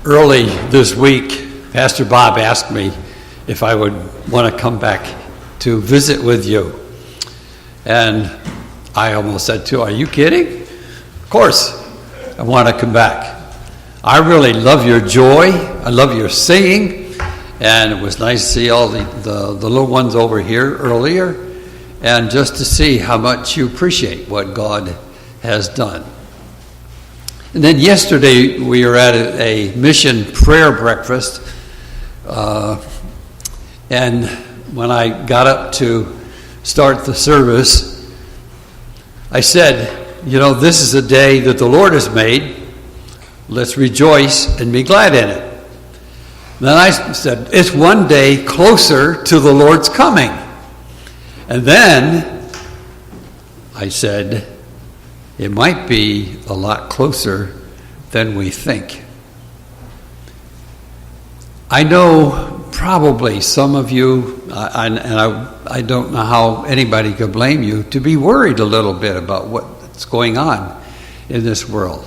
Early this week, Pastor Bob asked me if I would want to come back to visit with you. And I almost said to him, "Are you kidding? Of course, I want to come back. I really love your joy. I love your singing. And it was nice to see all the little ones over here earlier, and just to see how much you appreciate what God has done." And then yesterday we were at a mission prayer breakfast, and when I got up to start the service, I said, this is a day that the Lord has made. Let's rejoice and be glad in it. Then I said, it's one day closer to the Lord's coming. And then I said, it might be a lot closer than we think. I know probably some of you, I don't know how anybody could blame you, to be worried a little bit about what's going on in this world.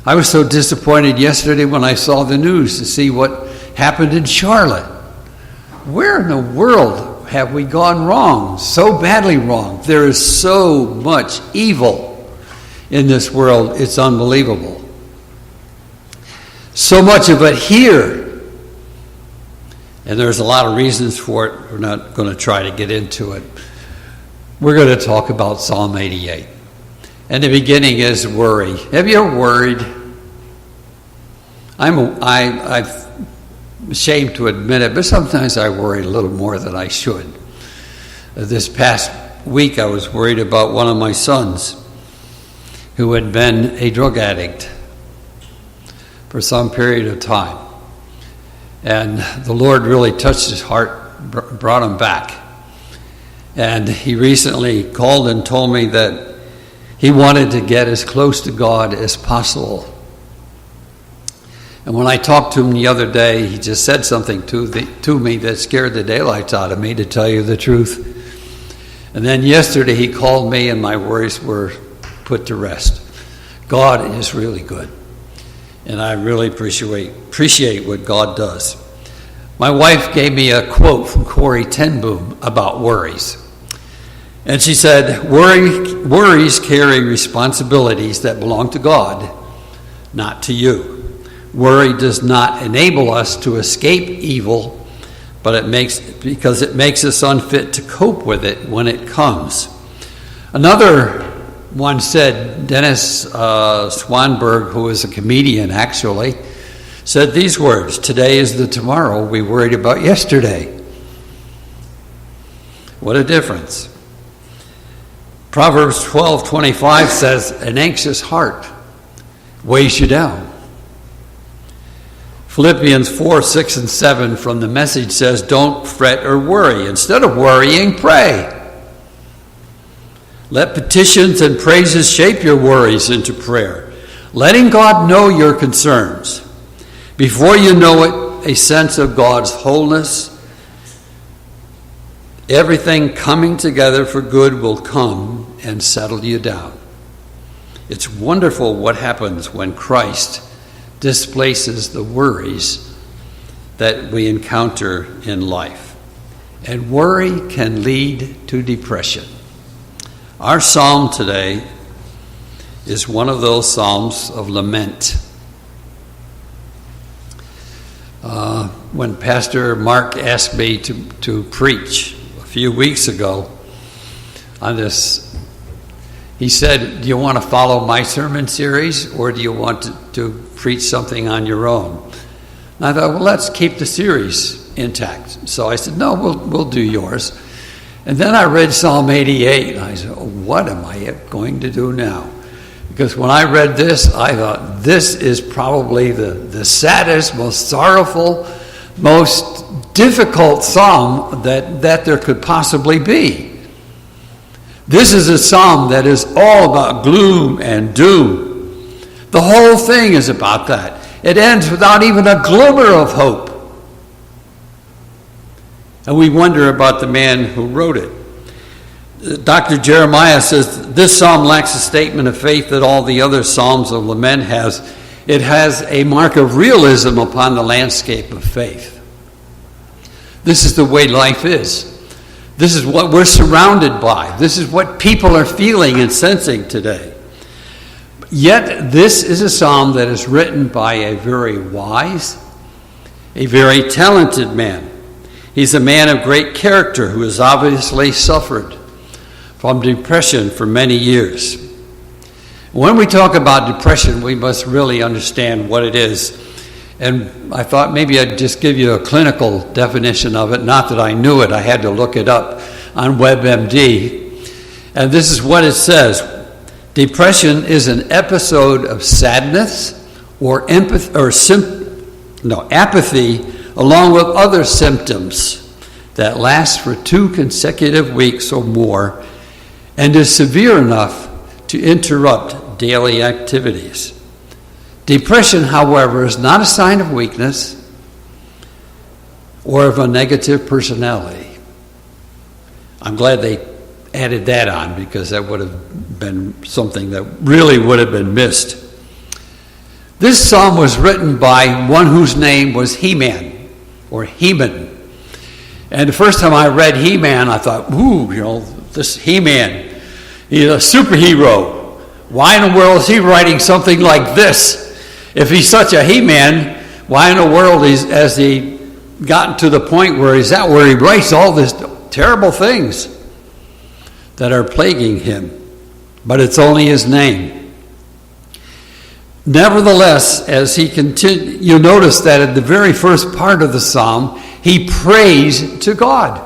I was so disappointed yesterday when I saw the news to see what happened in Charlotte. Where in the world have we gone wrong? So badly wrong. There is so much evil in this world, it's unbelievable. So much of it here. And there's a lot of reasons for it. We're not going to try to get into it. We're going to talk about Psalm 88. And the beginning is worry. Have you ever worried? I'm ashamed to admit it, but sometimes I worry a little more than I should. This past week I was worried about one of my sons who had been a drug addict for some period of time. And the Lord really touched his heart, brought him back. And he recently called and told me that he wanted to get as close to God as possible. And when I talked to him the other day, he just said something to me that scared the daylights out of me, to tell you the truth. And then yesterday he called me and my worries were put to rest. God is really good. And I really appreciate what God does. My wife gave me a quote from Corrie ten Boom about worries. And she said, worries carry responsibilities that belong to God, not to you. Worry does not enable us to escape evil, but because it makes us unfit to cope with it when it comes. Another one said, Dennis Swanberg, who is a comedian actually, said these words: "Today is the tomorrow we worried about yesterday." What a difference. Proverbs 12:25 says, "An anxious heart weighs you down." Philippians 4:6 and 7 from the Message says, "Don't fret or worry. Instead of worrying, pray. Let petitions and praises shape your worries into prayer, letting God know your concerns. Before you know it, a sense of God's wholeness, everything coming together for good, will come and settle you down." It's wonderful what happens when Christ displaces the worries that we encounter in life. And worry can lead to depression. Our psalm today is one of those psalms of lament. When Pastor Mark asked me to preach a few weeks ago on this, he said, "Do you want to follow my sermon series, or do you want to preach something on your own?" And I thought, well, let's keep the series intact. So I said, no, we'll do yours. And then I read Psalm 88, and I said, what am I going to do now? Because when I read this, I thought, this is probably the saddest, most sorrowful, most difficult psalm that there could possibly be. This is a psalm that is all about gloom and doom. The whole thing is about that. It ends without even a glimmer of hope. And we wonder about the man who wrote it. Dr. Jeremiah says this psalm lacks a statement of faith that all the other psalms of lament has. it has a mark of realism upon the landscape of faith. This is the way life is. This is what we're surrounded by. This is what people are feeling and sensing today. Yet, this is a psalm that is written by a very wise, a very talented man. He's a man of great character who has obviously suffered from depression for many years. When we talk about depression, we must really understand what it is. And I thought maybe I'd just give you a clinical definition of it. Not that I knew it, I had to look it up on WebMD. And this is what it says. Depression is an episode of sadness or apathy along with other symptoms that lasts for 2 consecutive weeks or more and is severe enough to interrupt daily activities. Depression, however, is not a sign of weakness or of a negative personality. I'm glad they added that on, because that would have been something that really would have been missed. This psalm was written by one whose name was He-Man, or Heman. And the first time I read He-Man, I thought, this He-Man, he's a superhero. Why in the world is he writing something like this? If he's such a He-Man, why in the world has he gotten to the point where he's at, where he writes all these terrible things that are plaguing him? But it's only his name. Nevertheless, as he continued, you notice that in the very first part of the psalm, he prays to God.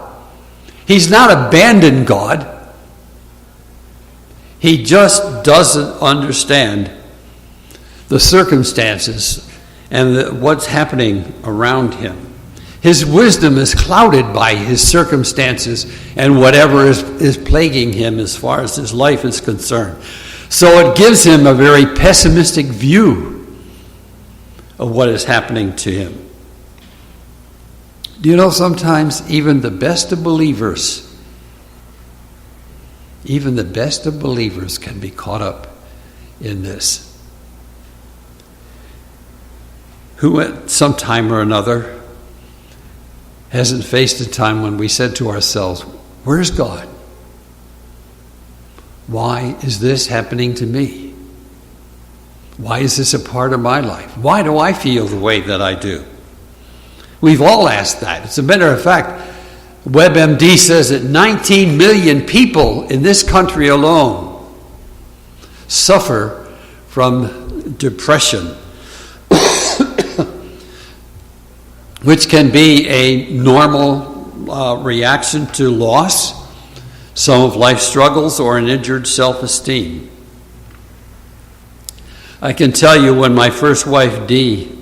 He's not abandoned God. He just doesn't understand the circumstances and what's happening around him. His wisdom is clouded by his circumstances and whatever is plaguing him as far as his life is concerned. So it gives him a very pessimistic view of what is happening to him. Do you know, sometimes even the best of believers can be caught up in this. Who at some time or another hasn't faced a time when we said to ourselves, where's God? Why is this happening to me? Why is this a part of my life? Why do I feel the way that I do? We've all asked that. As a matter of fact, WebMD says that 19 million people in this country alone suffer from depression, which can be a normal reaction to loss, some of life's struggles, or an injured self-esteem. I can tell you, when my first wife, Dee,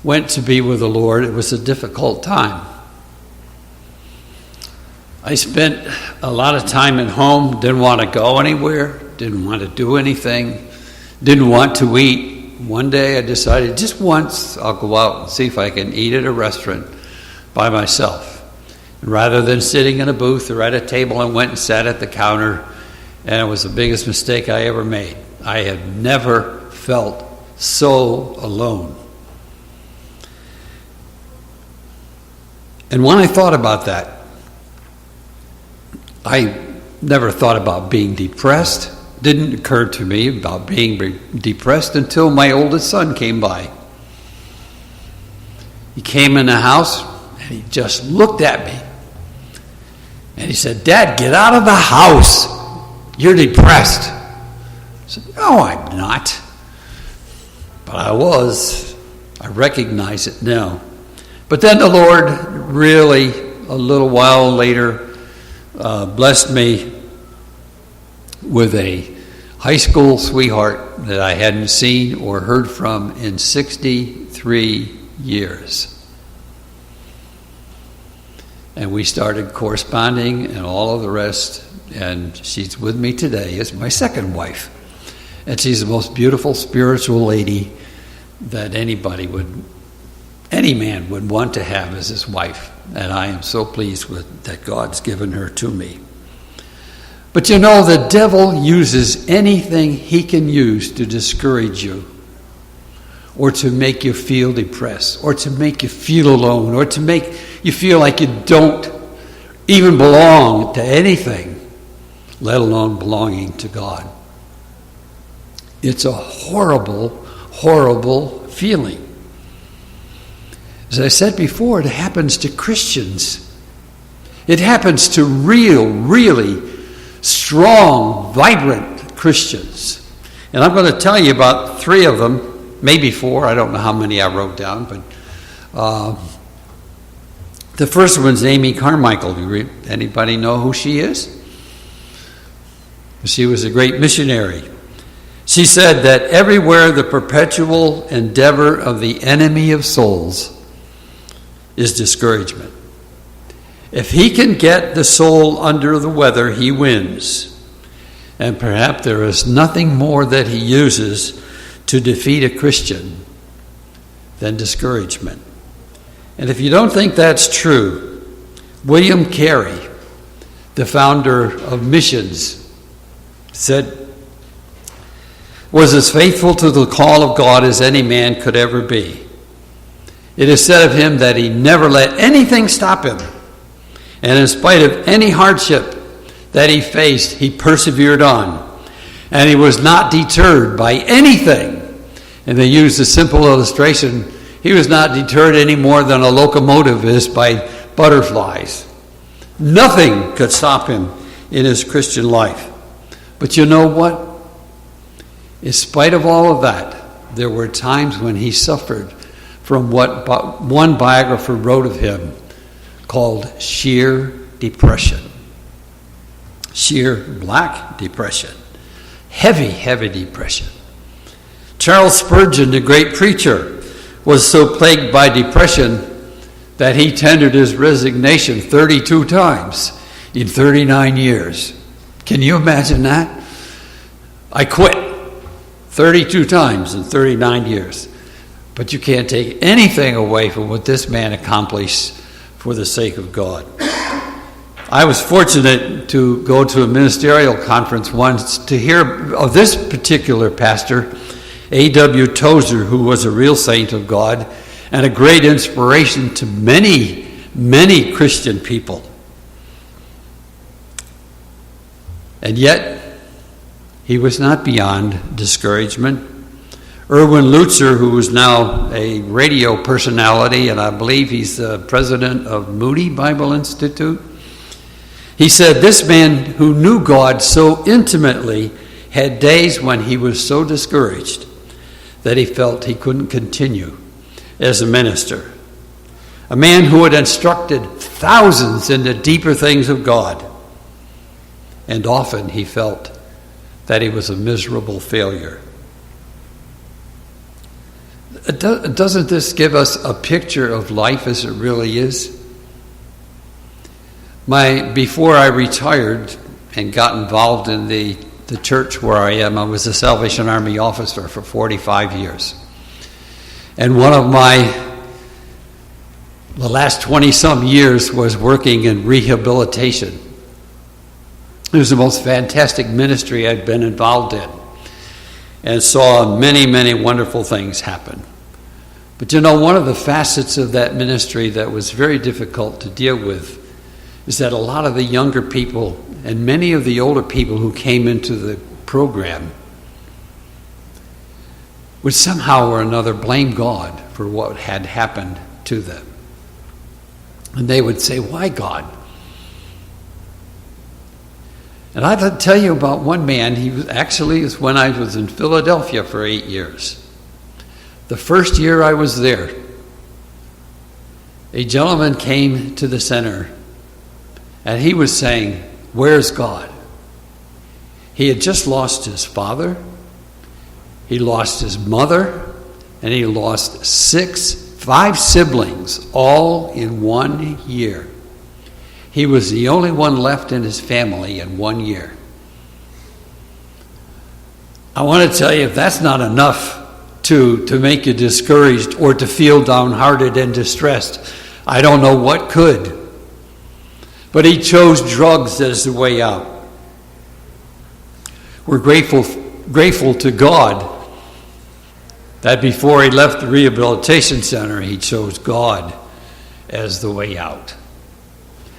went to be with the Lord, it was a difficult time. I spent a lot of time at home, didn't want to go anywhere, didn't want to do anything, didn't want to eat. One day I decided, just once, I'll go out and see if I can eat at a restaurant by myself. And rather than sitting in a booth or at a table, I went and sat at the counter, and it was the biggest mistake I ever made. I had never felt so alone. And when I thought about that, I never thought about being depressed. Didn't occur to me about being depressed until my oldest son came by. He came in the house and he just looked at me. And he said, "Dad, get out of the house. You're depressed." I said, "No, I'm not." But I was. I recognize it now. But then the Lord really, a little while later, blessed me with a high school sweetheart that I hadn't seen or heard from in 63 years. And we started corresponding and all of the rest, and she's with me today as my second wife. And she's the most beautiful spiritual lady that any man would want to have as his wife. And I am so pleased with that God's given her to me. But you know, the devil uses anything he can use to discourage you, or to make you feel depressed, or to make you feel alone, or to make you feel like you don't even belong to anything, let alone belonging to God. It's a horrible, horrible feeling. As I said before, it happens to Christians. It happens to really strong, vibrant Christians. And I'm going to tell you about 3 of them, maybe 4. I don't know how many I wrote down, but the first one's Amy Carmichael. Anybody know who she is? She was a great missionary. She said that everywhere the perpetual endeavor of the enemy of souls is discouragement. If he can get the soul under the weather, he wins. And perhaps there is nothing more that he uses to defeat a Christian than discouragement. And if you don't think that's true, William Carey, the founder of missions, was as faithful to the call of God as any man could ever be. It is said of him that he never let anything stop him. And in spite of any hardship that he faced, he persevered on. And he was not deterred by anything. And they used a simple illustration. He was not deterred any more than a locomotive is by butterflies. Nothing could stop him in his Christian life. But you know what? In spite of all of that, there were times when he suffered from what one biographer wrote of him called sheer depression. Sheer black depression. Heavy depression. Charles Spurgeon, the great preacher, was so plagued by depression that he tendered his resignation 32 times in 39 years. Can you imagine that? I quit 32 times in 39 years. But you can't take anything away from what this man accomplished for the sake of God. I was fortunate to go to a ministerial conference once to hear of this particular pastor, A.W. Tozer, who was a real saint of God and a great inspiration to many Christian people. And yet, he was not beyond discouragement. Erwin Lutzer, who is now a radio personality, and I believe he's the president of Moody Bible Institute, he said this man who knew God so intimately had days when he was so discouraged that he felt he couldn't continue as a minister. A man who had instructed thousands in the deeper things of God. And often he felt that he was a miserable failure. Doesn't this give us a picture of life as it really is? Before I retired and got involved in the church where I am, I was a Salvation Army officer for 45 years. And one of the last 20-some years was working in rehabilitation. It was the most fantastic ministry I'd been involved in and saw many wonderful things happen. But you know, one of the facets of that ministry that was very difficult to deal with is that a lot of the younger people and many of the older people who came into the program would somehow or another blame God for what had happened to them. And they would say, "Why, God?" And I'd tell you about one man. He was actually when I was in Philadelphia for 8 years. The first year I was there, a gentleman came to the center and he was saying, "Where's God?" He had just lost his father, he lost his mother, and he lost 5 siblings all in 1 year. He was the only one left in his family in 1 year. I want to tell you, if that's not enough to make you discouraged or to feel downhearted and distressed, I don't know what could. But he chose drugs as the way out. We're grateful to God that before he left the rehabilitation center, he chose God as the way out.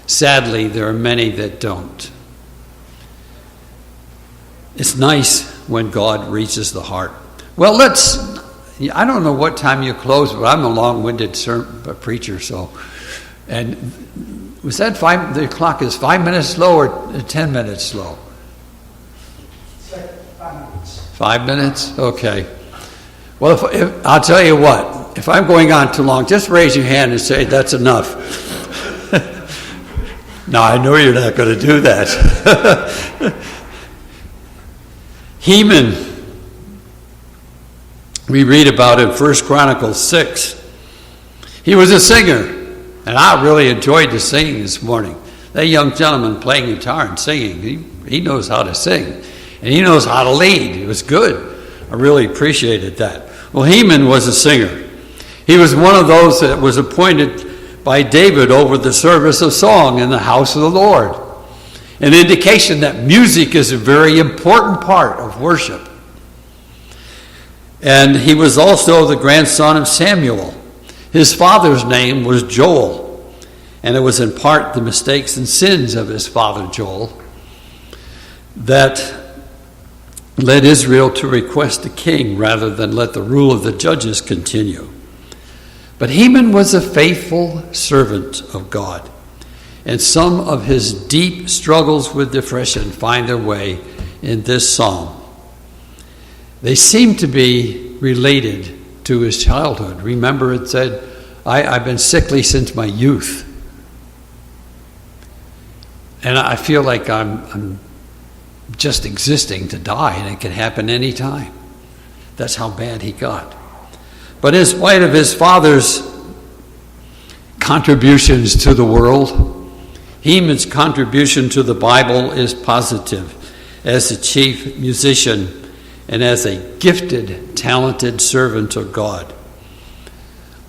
Sadly, there are many that don't. It's nice when God reaches the heart. Well, I don't know what time you close, but I'm a long-winded preacher, so. And was that the clock is 5 minutes slow or 10 minutes slow? It's like 5 minutes. 5 minutes? Okay. Well, if I'll tell you what, if I'm going on too long, just raise your hand and say, that's enough. No, I know you're not going to do that. Heman, we read about in 1 Chronicles 6. He was a singer, and I really enjoyed the singing this morning. That young gentleman playing guitar and singing, he knows how to sing, and he knows how to lead. It was good. I really appreciated that. Well, Heman was a singer. He was one of those that was appointed by David over the service of song in the house of the Lord. An indication that music is a very important part of worship. And he was also the grandson of Samuel. His father's name was Joel, and it was in part the mistakes and sins of his father Joel that led Israel to request a king rather than let the rule of the judges continue. But Heman was a faithful servant of God, and some of his deep struggles with depression find their way in this psalm. They seem to be related to his childhood. Remember, it said, I've been sickly since my youth. And I feel like I'm just existing to die, and it can happen any time. That's how bad he got. But in spite of his father's contributions to the world, Heman's contribution to the Bible is positive as a chief musician and as a gifted, talented servant of God.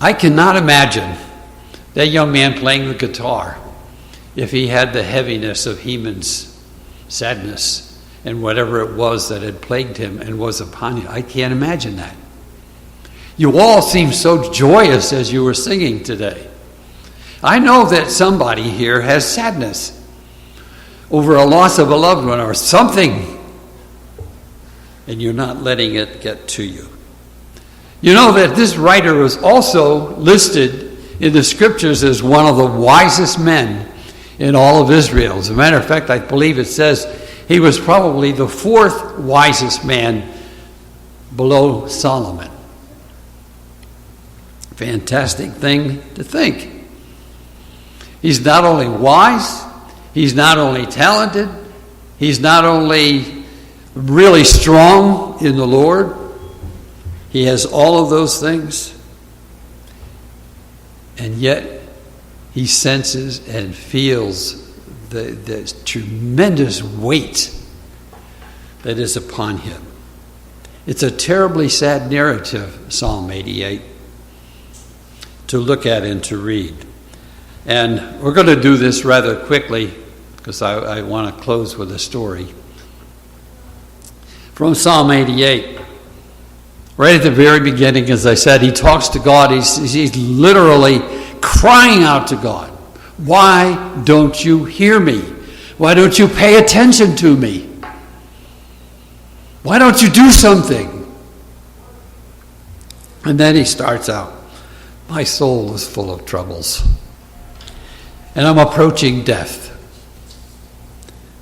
I cannot imagine that young man playing the guitar if he had the heaviness of Heman's sadness and whatever it was that had plagued him and was upon him. I can't imagine that. You all seem so joyous as you were singing today. I know that somebody here has sadness over a loss of a loved one or something, and you're not letting it get to you. You know that this writer was also listed in the scriptures as one of the wisest men in all of Israel. As a matter of fact, I believe it says he was probably the fourth wisest man below Solomon. Fantastic thing to think. He's not only wise, he's not only talented, he's not only really strong in the Lord, he has all of those things, and yet he senses and feels the tremendous weight that is upon him. It's a terribly sad narrative, Psalm 88, to look at and to read. And we're going to do this rather quickly because I want to close with a story. From Psalm 88, right at the very beginning, as I said, he talks to God. He's literally crying out to God. Why don't you hear me? Why don't you pay attention to me? Why don't you do something? And then he starts out, my soul is full of troubles, and I'm approaching death.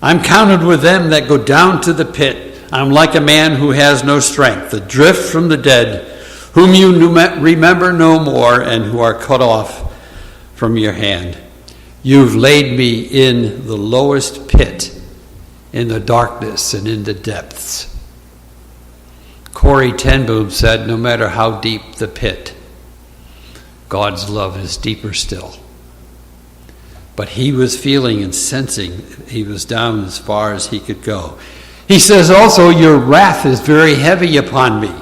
I'm counted with them that go down to the pit. I'm like a man who has no strength, adrift from the dead, whom you remember no more, and who are cut off from your hand. You've laid me in the lowest pit, in the darkness and in the depths. Corrie ten Boom said, no matter how deep the pit, God's love is deeper still. But he was feeling and sensing he was down as far as he could go. He says also, your wrath is very heavy upon me,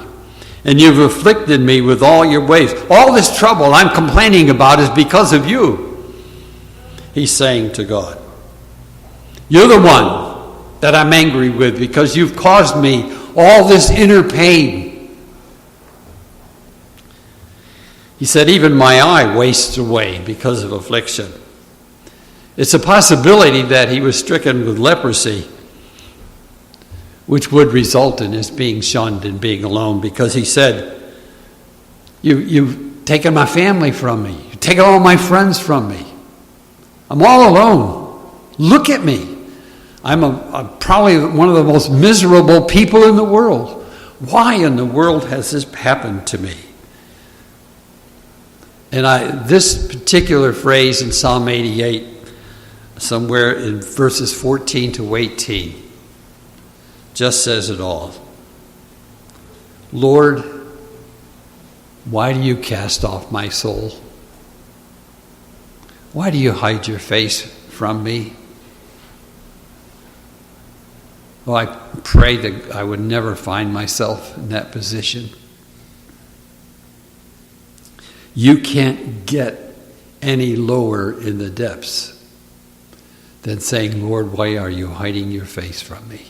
and you've afflicted me with all your ways. All this trouble I'm complaining about is because of you. He's saying to God, you're the one that I'm angry with because you've caused me all this inner pain. He said, even my eye wastes away because of affliction. It's a possibility that he was stricken with leprosy, which would result in his being shunned and being alone, because he said, you've taken my family from me. You've taken all my friends from me. I'm all alone. Look at me. I'm probably one of the most miserable people in the world. Why in the world has this happened to me? And this particular phrase in Psalm 88, somewhere in verses 14 to 18, just says it all. Lord, why do you cast off my soul? Why do you hide your face from me? Oh, I pray that I would never find myself in that position. You can't get any lower in the depths than saying, Lord, why are you hiding your face from me?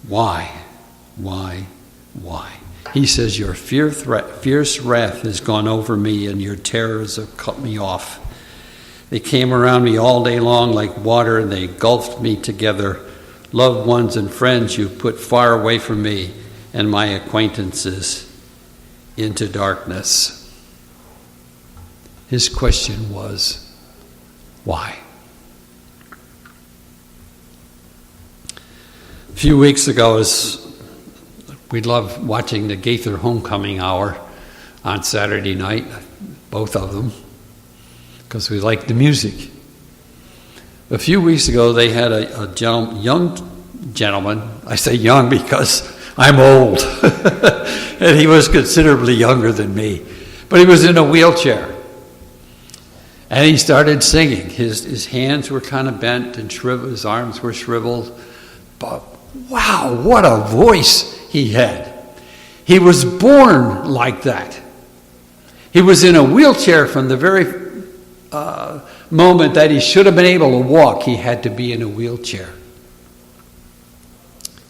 Why? He says, your fierce wrath has gone over me, and your terrors have cut me off. They came around me all day long like water, and they engulfed me together. Loved ones and friends you put far away from me, and my acquaintances into darkness. His question was, why? A few weeks ago, we love watching the Gaither Homecoming Hour on Saturday night, both of them, because we like the music. A few weeks ago, they had a young gentleman. I say young because I'm old, and he was considerably younger than me. But he was in a wheelchair, and he started singing. His hands were kind of bent and shriveled. His arms were shriveled. But wow, what a voice he had. He was born like that. He was in a wheelchair from the very moment that he should have been able to walk. He had to be in a wheelchair.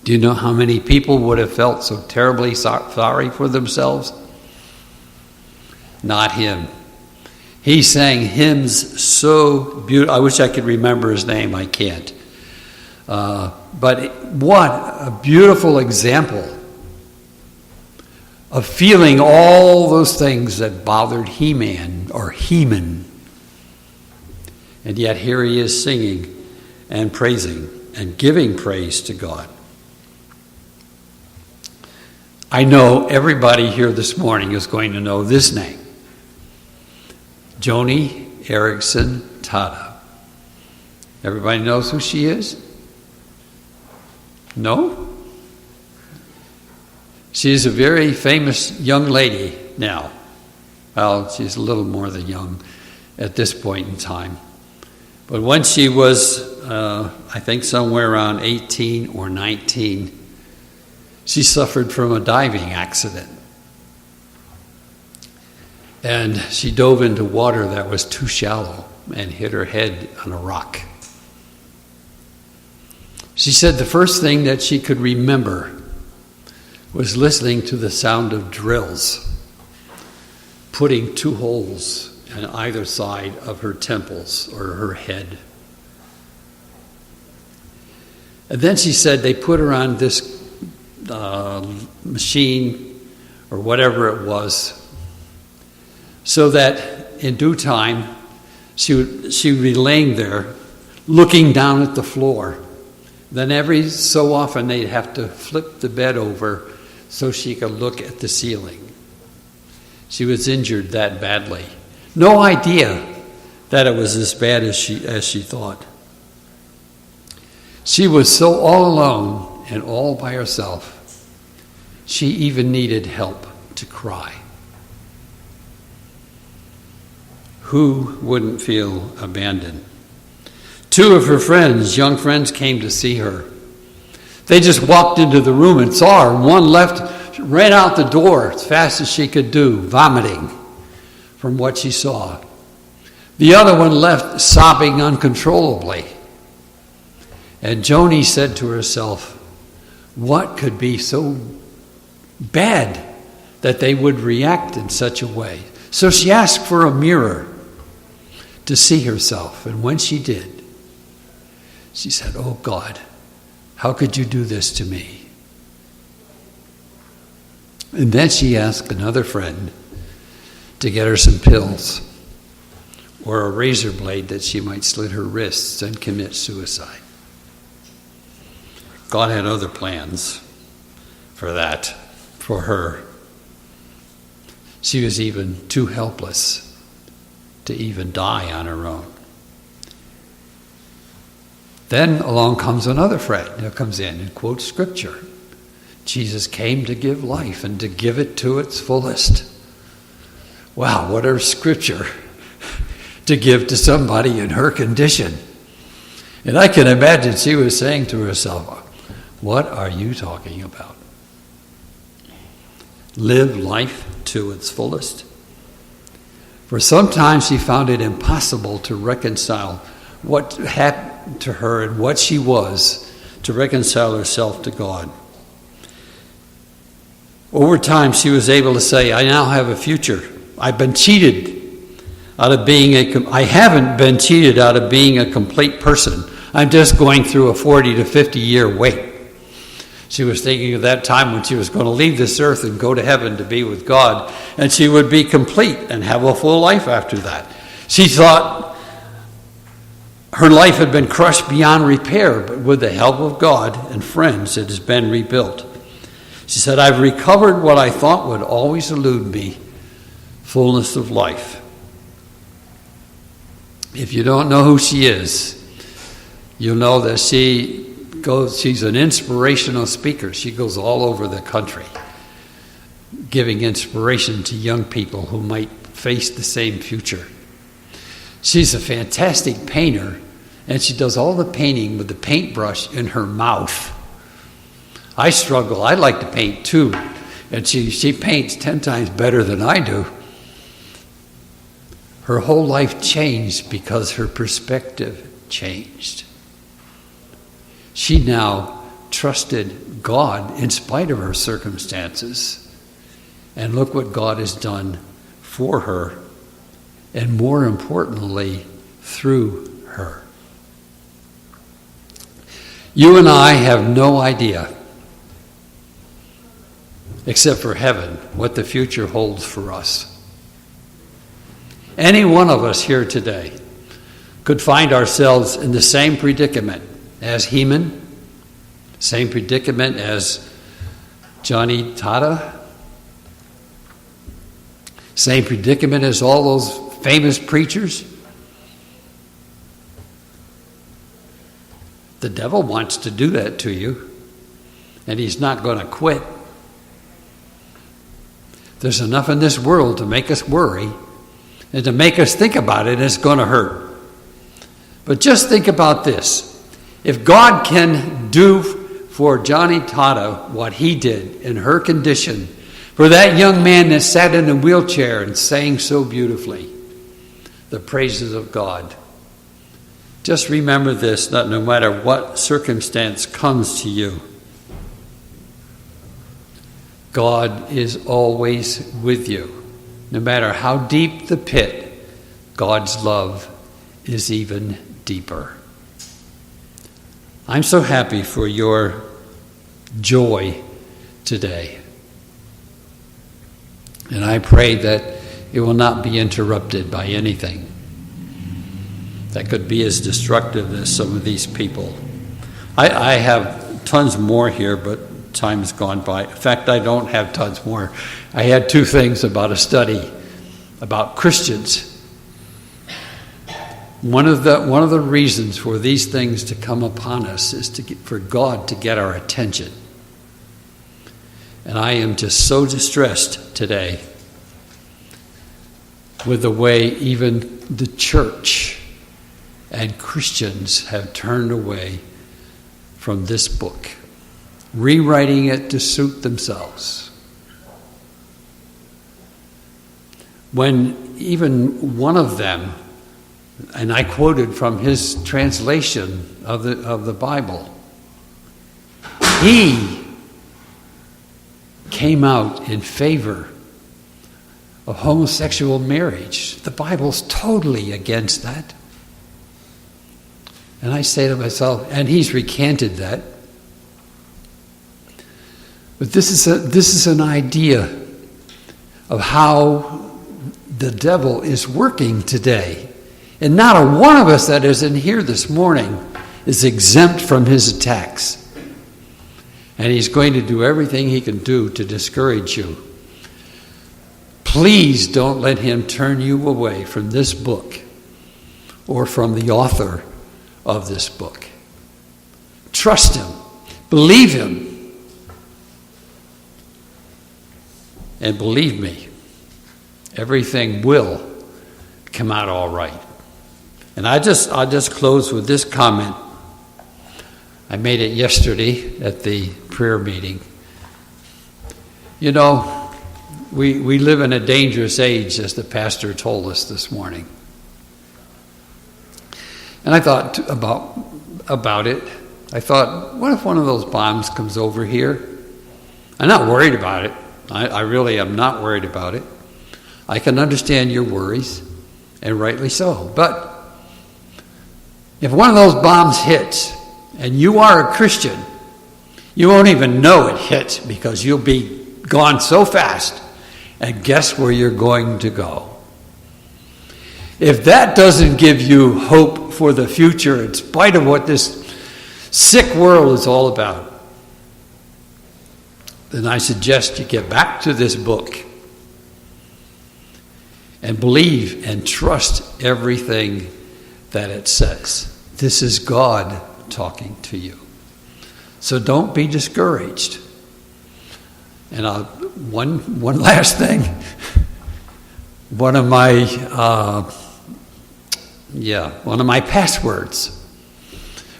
Do you know how many people would have felt so terribly sorry for themselves? Not him. He sang hymns so beautiful. I wish I could remember his name. I can't. But what a beautiful example of feeling all those things that bothered He-Man or He-Man. And yet here he is singing and praising and giving praise to God. I know everybody here this morning is going to know this name. Joni Eareckson Tada. Everybody knows who she is? No? She's a very famous young lady now. Well, she's a little more than young at this point in time. But when she was, I think somewhere around 18 or 19, she suffered from a diving accident. And she dove into water that was too shallow and hit her head on a rock. She said the first thing that she could remember was listening to the sound of drills, putting 2 holes on either side of her temples or her head. And then she said they put her on this machine or whatever it was, so that in due time she would be laying there looking down at the floor. Then every so often they'd have to flip the bed over so she could look at the ceiling. She was injured that badly. No idea that it was as bad as she thought. She was so all alone and all by herself. She even needed help to cry. Who wouldn't feel abandoned? 2 of her friends, young friends, came to see her. They just walked into the room and saw her. One ran out the door as fast as she could do, vomiting from what she saw. The other one left sobbing uncontrollably. And Joni said to herself, what could be so bad that they would react in such a way? So she asked for a mirror to see herself. And when she did, she said, oh God, how could you do this to me? And then she asked another friend to get her some pills or a razor blade that she might slit her wrists and commit suicide. God had other plans for that, for her. She was even too helpless to even die on her own. Then along comes another friend who comes in and quotes scripture. Jesus came to give life and to give it to its fullest. Wow, what a scripture to give to somebody in her condition. And I can imagine she was saying to herself, what are you talking about? Live life to its fullest. For sometimes she found it impossible to reconcile what happened to her and what she was, to reconcile herself to God. Over time, she was able to say, I now have a future. I've been cheated out of being I haven't been cheated out of being a complete person. I'm just going through a 40 to 50 year wait. She was thinking of that time when she was going to leave this earth and go to heaven to be with God, and she would be complete and have a full life after that. She thought her life had been crushed beyond repair, but with the help of God and friends, it has been rebuilt. She said, I've recovered what I thought would always elude me, fullness of life. If you don't know who she is, you'll know that she's an inspirational speaker. She goes all over the country giving inspiration to young people who might face the same future. She's a fantastic painter, and she does all the painting with the paintbrush in her mouth. I struggle. I like to paint too, and she paints 10 times better than I do. Her whole life changed because her perspective changed. She now trusted God in spite of her circumstances. And look what God has done for her, and more importantly, through her. You and I have no idea, except for heaven, what the future holds for us. Any one of us here today could find ourselves in the same predicament as Heman, same predicament as Johnny Tata, same predicament as all those famous preachers. The devil wants to do that to you, and he's not going to quit. There's enough in this world to make us worry and to make us think about it, and it's going to hurt. But just think about this. If God can do for Johnny Tata what he did in her condition, for that young man that sat in a wheelchair and sang so beautifully the praises of God, just remember this, that no matter what circumstance comes to you, God is always with you. No matter how deep the pit, God's love is even deeper. I'm so happy for your joy today. And I pray that it will not be interrupted by anything that could be as destructive as some of these people. I have tons more here, but time has gone by. In fact, I don't have tons more. I had 2 things about a study about Christians. One of the reasons for these things to come upon us is for God to get our attention. And I am just so distressed today with the way even the church and Christians have turned away from this book, rewriting it to suit themselves. When even one of them And I quoted from his translation of the Bible. He came out in favor of homosexual marriage. The Bible's totally against that. And I say to myself, and he's recanted that. But this is an idea of how the devil is working today. And not a one of us that is in here this morning is exempt from his attacks. And he's going to do everything he can do to discourage you. Please don't let him turn you away from this book or from the author of this book. Trust him. Believe him. And believe me, everything will come out all right. And I'll just close with this comment. I made it yesterday at the prayer meeting. You know, we live in a dangerous age, as the pastor told us this morning. And I thought about it. I thought, what if one of those bombs comes over here? I'm not worried about it. I really am not worried about it. I can understand your worries, and rightly so. But if one of those bombs hits, and you are a Christian, you won't even know it hit because you'll be gone so fast. And guess where you're going to go? If that doesn't give you hope for the future, in spite of what this sick world is all about, then I suggest you get back to this book and believe and trust everything that it says. This is God talking to you. So don't be discouraged. And one last thing. One of my passwords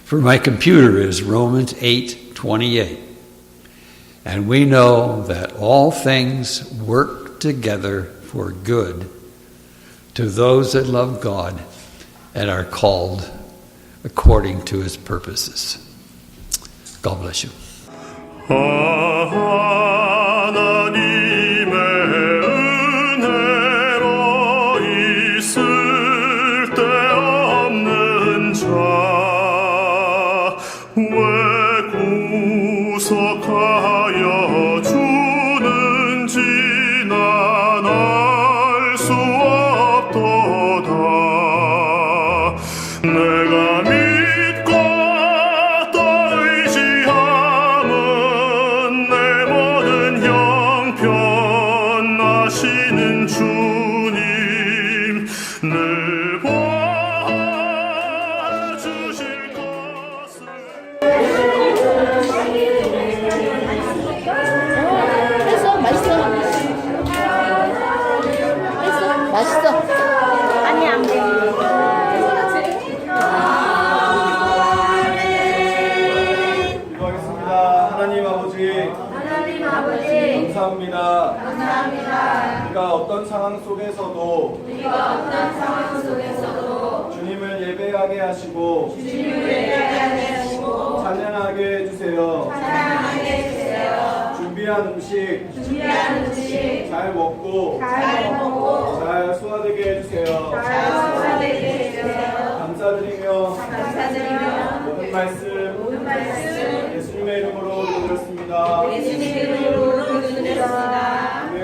for my computer is Romans 8:28. And we know that all things work together for good to those that love God and are called according to his purposes. God bless you. 하나님의 은혜로 있을 데 없는 자 왜 구속하여 주는지 난 알 수 없도다. 내가 믿고 또 의지함은 내 모든 형편하시는 주님 늘 보아주실 것을. 했어? 맛있어? 했어? 맛있어? 아니 안 돼. 기도하겠습니다. 하나님 아버지 감사합니다. 우리가 어떤 상황 속에서도 주님을 예배하게 하시고 찬양하게 해주세요. 준비한 음식 잘 먹고 잘 소화되게 해주세요. 감사드리며 모든 말씀 예수님의 이름으로 기도드렸습니다. 아멘.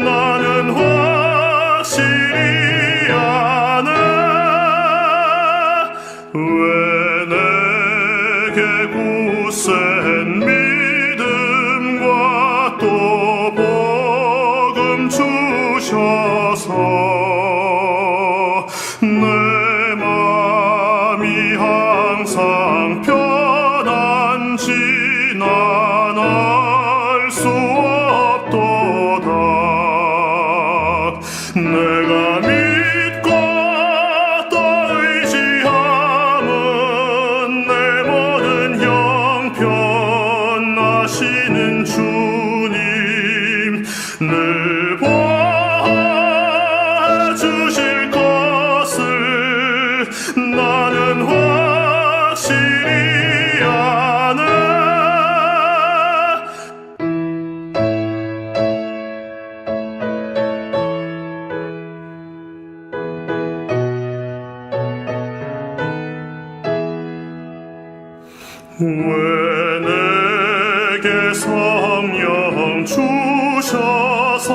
나는 확실히 아네 왜 내게 굳센 믿음과 또 복음 주셔서 내 맘이 항상 편한지 난 알 수 없도다. 내가 믿고 또 의지함은 내 모든 형편하시는 주님 늘 보아주실 왜 내게 성령 주셔서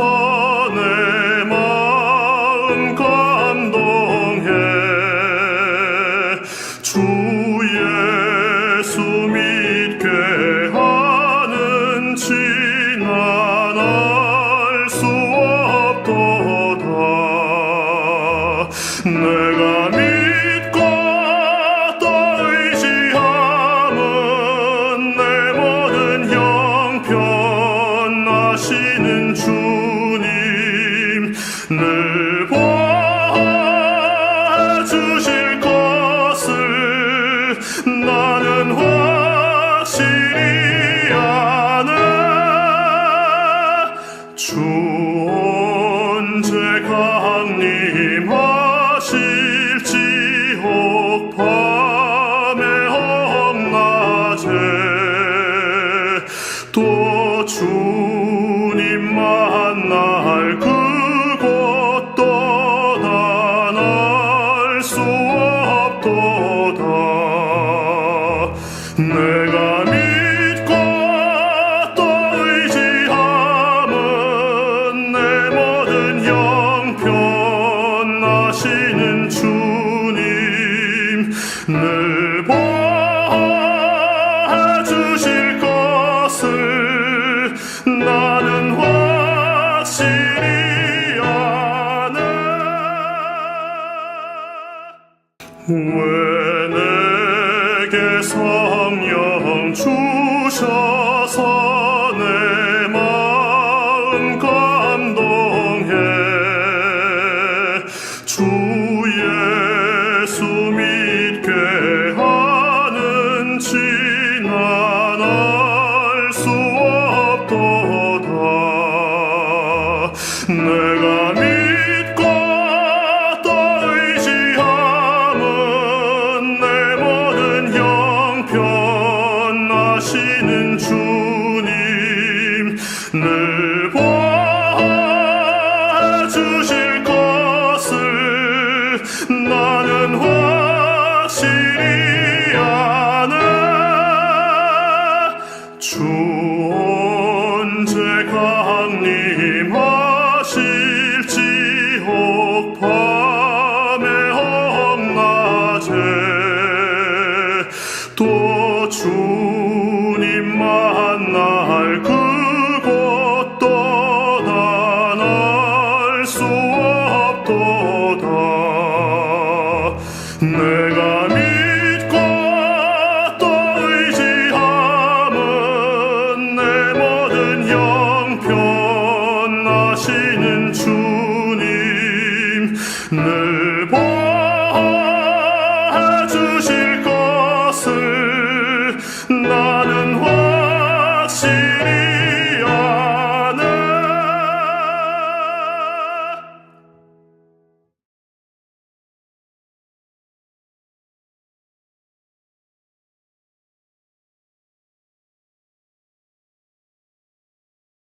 내 마음 감동해 주 예수 믿게 하는지 난 알 수 없도다. 내가 믿고 또 의지함은 내 모든 형편 아시는 주님 늘 보아주실 것을 나는 확실히 아네. 주 언제 강림하실지혹 밤에 hom낮에 또 주님 만날 그곳도 난 알 수 없도다. 내가 믿고 또 의지함은 내 모든 형편 아시는 주님 늘 보아주실 것을 나는 확실히 아네. 왜 내게 성령 주셔서 내 마음 감동해 주 예수 믿게 하는지 난 알 수 없도다. 내가 믿고 또 의지함은 내 모든 형편 아시는 주님 늘